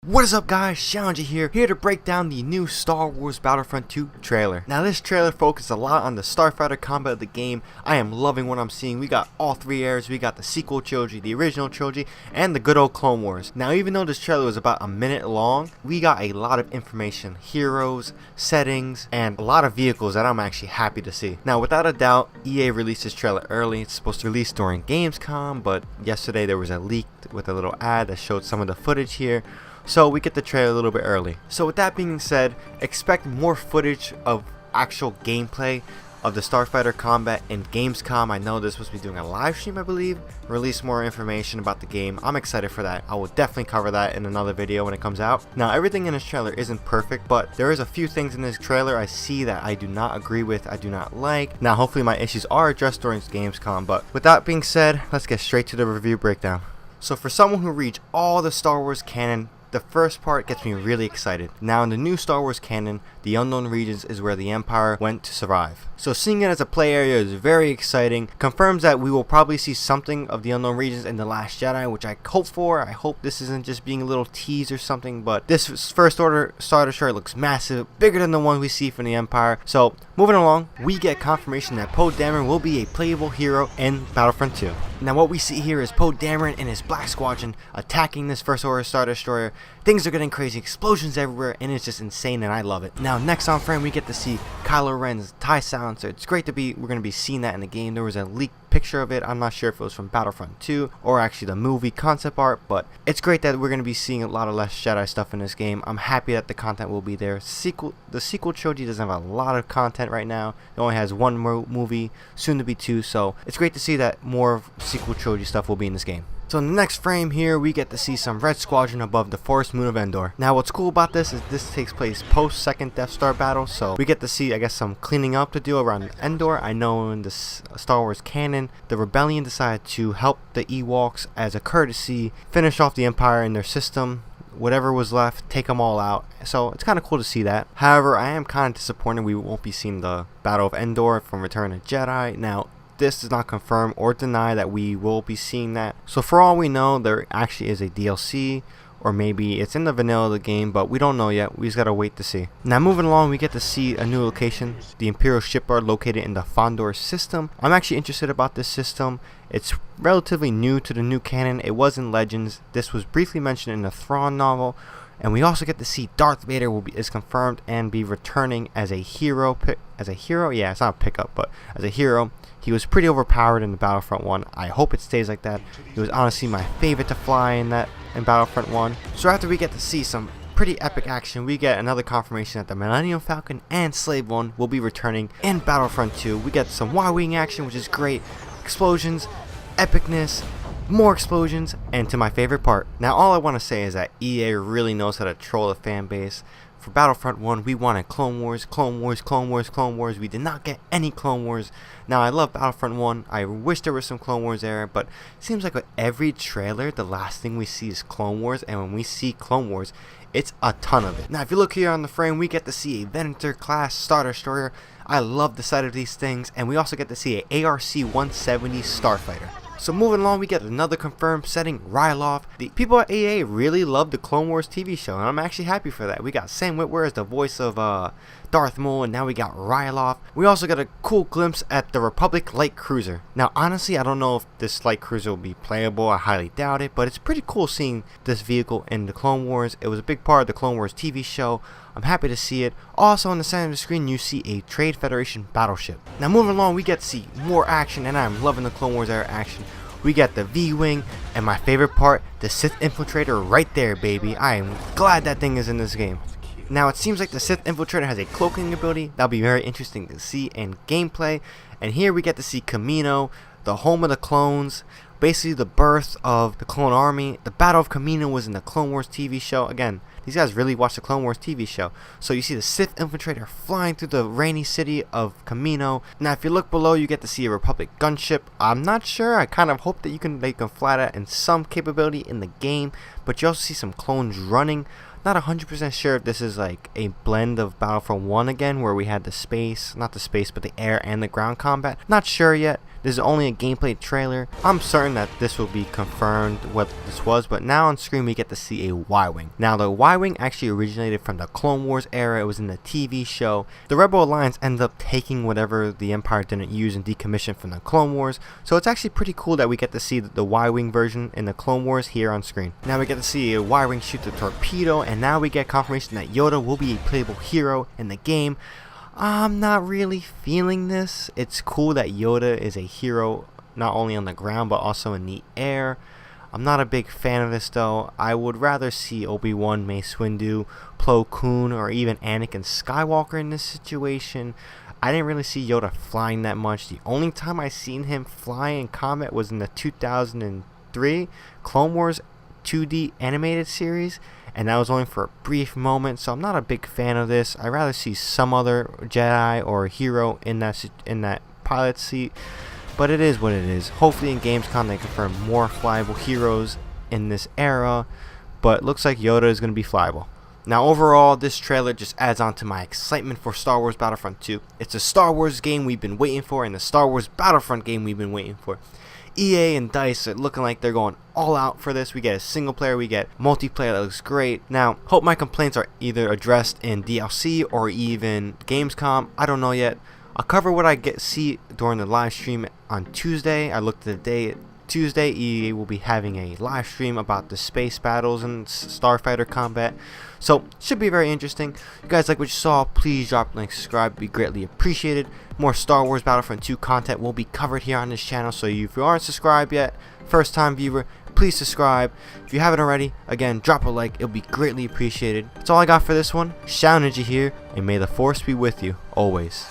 What is up guys, ShadowNinja here to break down the new Star Wars Battlefront 2 trailer. Now this trailer focuses a lot on the Starfighter combat of the game. I am loving what I'm seeing. We got all three eras, we got the sequel trilogy, the original trilogy, and the good old Clone Wars. Now even though this trailer was about a minute long, we got a lot of information, heroes, settings, and a lot of vehicles that I'm actually happy to see. Now without a doubt, EA released this trailer early. It's supposed to release during Gamescom, but yesterday there was a leak with a little ad that showed some of the footage here. So we get the trailer a little bit early. So with that being said, expect more footage of actual gameplay of the Starfighter combat in Gamescom. I know they're supposed to be doing a live stream, I believe. Release more information about the game. I'm excited for that. I will definitely cover that in another video when it comes out. Now everything in this trailer isn't perfect, but there is a few things in this trailer I see that I do not agree with, I do not like. Now hopefully my issues are addressed during Gamescom, but with that being said, let's get straight to the review breakdown. So for someone who reads all the Star Wars canon, the first part gets me really excited. Now in the new Star Wars canon, the unknown regions is where the Empire went to survive. So seeing it as a play area is very exciting. Confirms that we will probably see something of the unknown regions in The Last Jedi, which I hope for. I hope this isn't just being a little tease or something, but this First Order Star Destroyer looks massive, bigger than the one we see from the Empire. So moving along, we get confirmation that Poe Dameron will be a playable hero in Battlefront 2. Now what we see here is Poe Dameron and his Black Squadron attacking this First Order Star Destroyer. Things are getting crazy, explosions everywhere, and it's just insane, and I love it. Now next on frame we get to see Kylo Ren's TIE silencer. It's great to we're going to be seeing that in the game. There was a leaked picture of it. I'm not sure if it was from Battlefront 2 or actually the movie concept art, but it's great that we're going to be seeing a lot of Last Jedi stuff in this game. I'm happy that the content will be there. The sequel trilogy doesn't have a lot of content right now. It only has one movie, soon to be two, so it's great to see that more sequel trilogy stuff will be in this game. So in the next frame here, we get to see some Red Squadron above the forest moon of Endor. Now what's cool about this is this takes place post second Death Star battle, so we get to see, I guess, some cleaning up to do around Endor. I know in the Star Wars canon, the Rebellion decided to help the Ewoks as a courtesy, finish off the Empire in their system. Whatever was left, take them all out. So it's kind of cool to see that. However, I am kind of disappointed we won't be seeing the Battle of Endor from Return of Jedi. Now this does not confirm or deny that we will be seeing that. So for all we know, there actually is a DLC, or maybe it's in the vanilla of the game, but we don't know yet. We just gotta wait to see. Now moving along, we get to see a new location, the Imperial shipyard located in the FONDOR system. I'm actually interested about this system. It's relatively new to the new canon. It was in Legends. This was briefly mentioned in the Thrawn novel. And we also get to see Darth Vader is confirmed and be returning as a hero. Yeah, it's not a pickup, but as a hero. He was pretty overpowered in the Battlefront 1. I hope it stays like that. He was honestly my favorite to fly in Battlefront 1. So after we get to see some pretty epic action, we get another confirmation that the Millennium Falcon and Slave One will be returning in Battlefront 2. We get some Y-Wing action, which is great. Explosions, epicness, more explosions, and to my favorite part. Now all I want to say is that EA really knows how to troll the fan base. For Battlefront 1, we wanted Clone Wars, Clone Wars, Clone Wars, Clone Wars. We did not get any Clone Wars. Now I love Battlefront 1. I wish there was some Clone Wars there, but it seems like with every trailer, the last thing we see is Clone Wars, and when we see Clone Wars, it's a ton of it. Now if you look here on the frame, we get to see a Venator class Star Destroyer. I love the sight of these things, and we also get to see a ARC-170 Starfighter. So moving along, we get another confirmed setting, Ryloth. The people at EA really love the Clone Wars TV show, and I'm actually happy for that. We got Sam Witwer as the voice of Darth Maul, and now we got Ryloth. We also got a cool glimpse at the Republic Light Cruiser. Now honestly, I don't know if this Light Cruiser will be playable. I highly doubt it, but it's pretty cool seeing this vehicle in the Clone Wars. It was a big part of the Clone Wars TV show. I'm happy to see it. Also on the center of the screen, you see a Trade Federation battleship. Now moving along, we get to see more action, and I'm loving the Clone Wars era action. We got the V-Wing, and my favorite part, the Sith Infiltrator right there, baby. I am glad that thing is in this game. Now it seems like the Sith Infiltrator has a cloaking ability. That'll be very interesting to see in gameplay. And here we get to see KAMINO, the home of the clones, basically the birth of the clone army. The Battle of KAMINO was in the Clone Wars TV show. Again, these guys really watch the Clone Wars TV show. So you see the Sith Infiltrator flying through the rainy city of KAMINO. Now if you look below, you get to see a Republic gunship. I'm not sure. I kind of hope that they can fly that in some capability in the game. But you also see some clones running. Not 100% sure if this is like a blend of Battlefront 1 again, where we had the space, not the space, but the air and the ground combat. Not sure yet. This is only a gameplay trailer. I'm certain that this will be confirmed what this was, but now on screen we get to see a Y-Wing. Now the Y-Wing actually originated from the Clone Wars era. It was in the TV show. The Rebel Alliance ended up taking whatever the Empire didn't use and decommissioned from the Clone Wars, so it's actually pretty cool that we get to see the Y-Wing version in the Clone Wars here on screen. Now we get to see a Y-Wing shoot the torpedo, and now we get confirmation that Yoda will be a playable hero in the game. I'm not really feeling this. It's cool that Yoda is a hero not only on the ground but also in the air. I'm not a big fan of this though. I would rather see Obi-Wan, Mace Windu, Plo Koon, or even Anakin Skywalker in this situation. I didn't really see Yoda flying that much. The only time I seen him fly in combat was in the 2003 Clone Wars 2D animated series, and that was only for a brief moment, so I'm not a big fan of this. I'd rather see some other Jedi or hero in that pilot seat, but it is what it is. Hopefully in Gamescom they confirm more flyable heroes in this era, but looks like Yoda is going to be flyable. Now overall, this trailer just adds on to my excitement for Star Wars Battlefront 2. It's a Star Wars game we've been waiting for, and the Star Wars Battlefront game we've been waiting for. EA and DICE are looking like they're going all out for this. We get a single player, we get multiplayer that looks great. Now, hope my complaints are either addressed in DLC or even Gamescom. I don't know yet. I'll cover what I see during the live stream on Tuesday. I looked at the day. Tuesday, EA will be having a live stream about the space battles and Starfighter combat, so should be very interesting. If you guys like what you saw, please drop a like, subscribe, be greatly appreciated. More Star Wars Battlefront 2 content will be covered here on this channel, so if you aren't subscribed yet, first time viewer, please subscribe. If you haven't already, again, drop a like, it'll be greatly appreciated. That's all I got for this one. ShadowNinja here, and may the Force be with you always.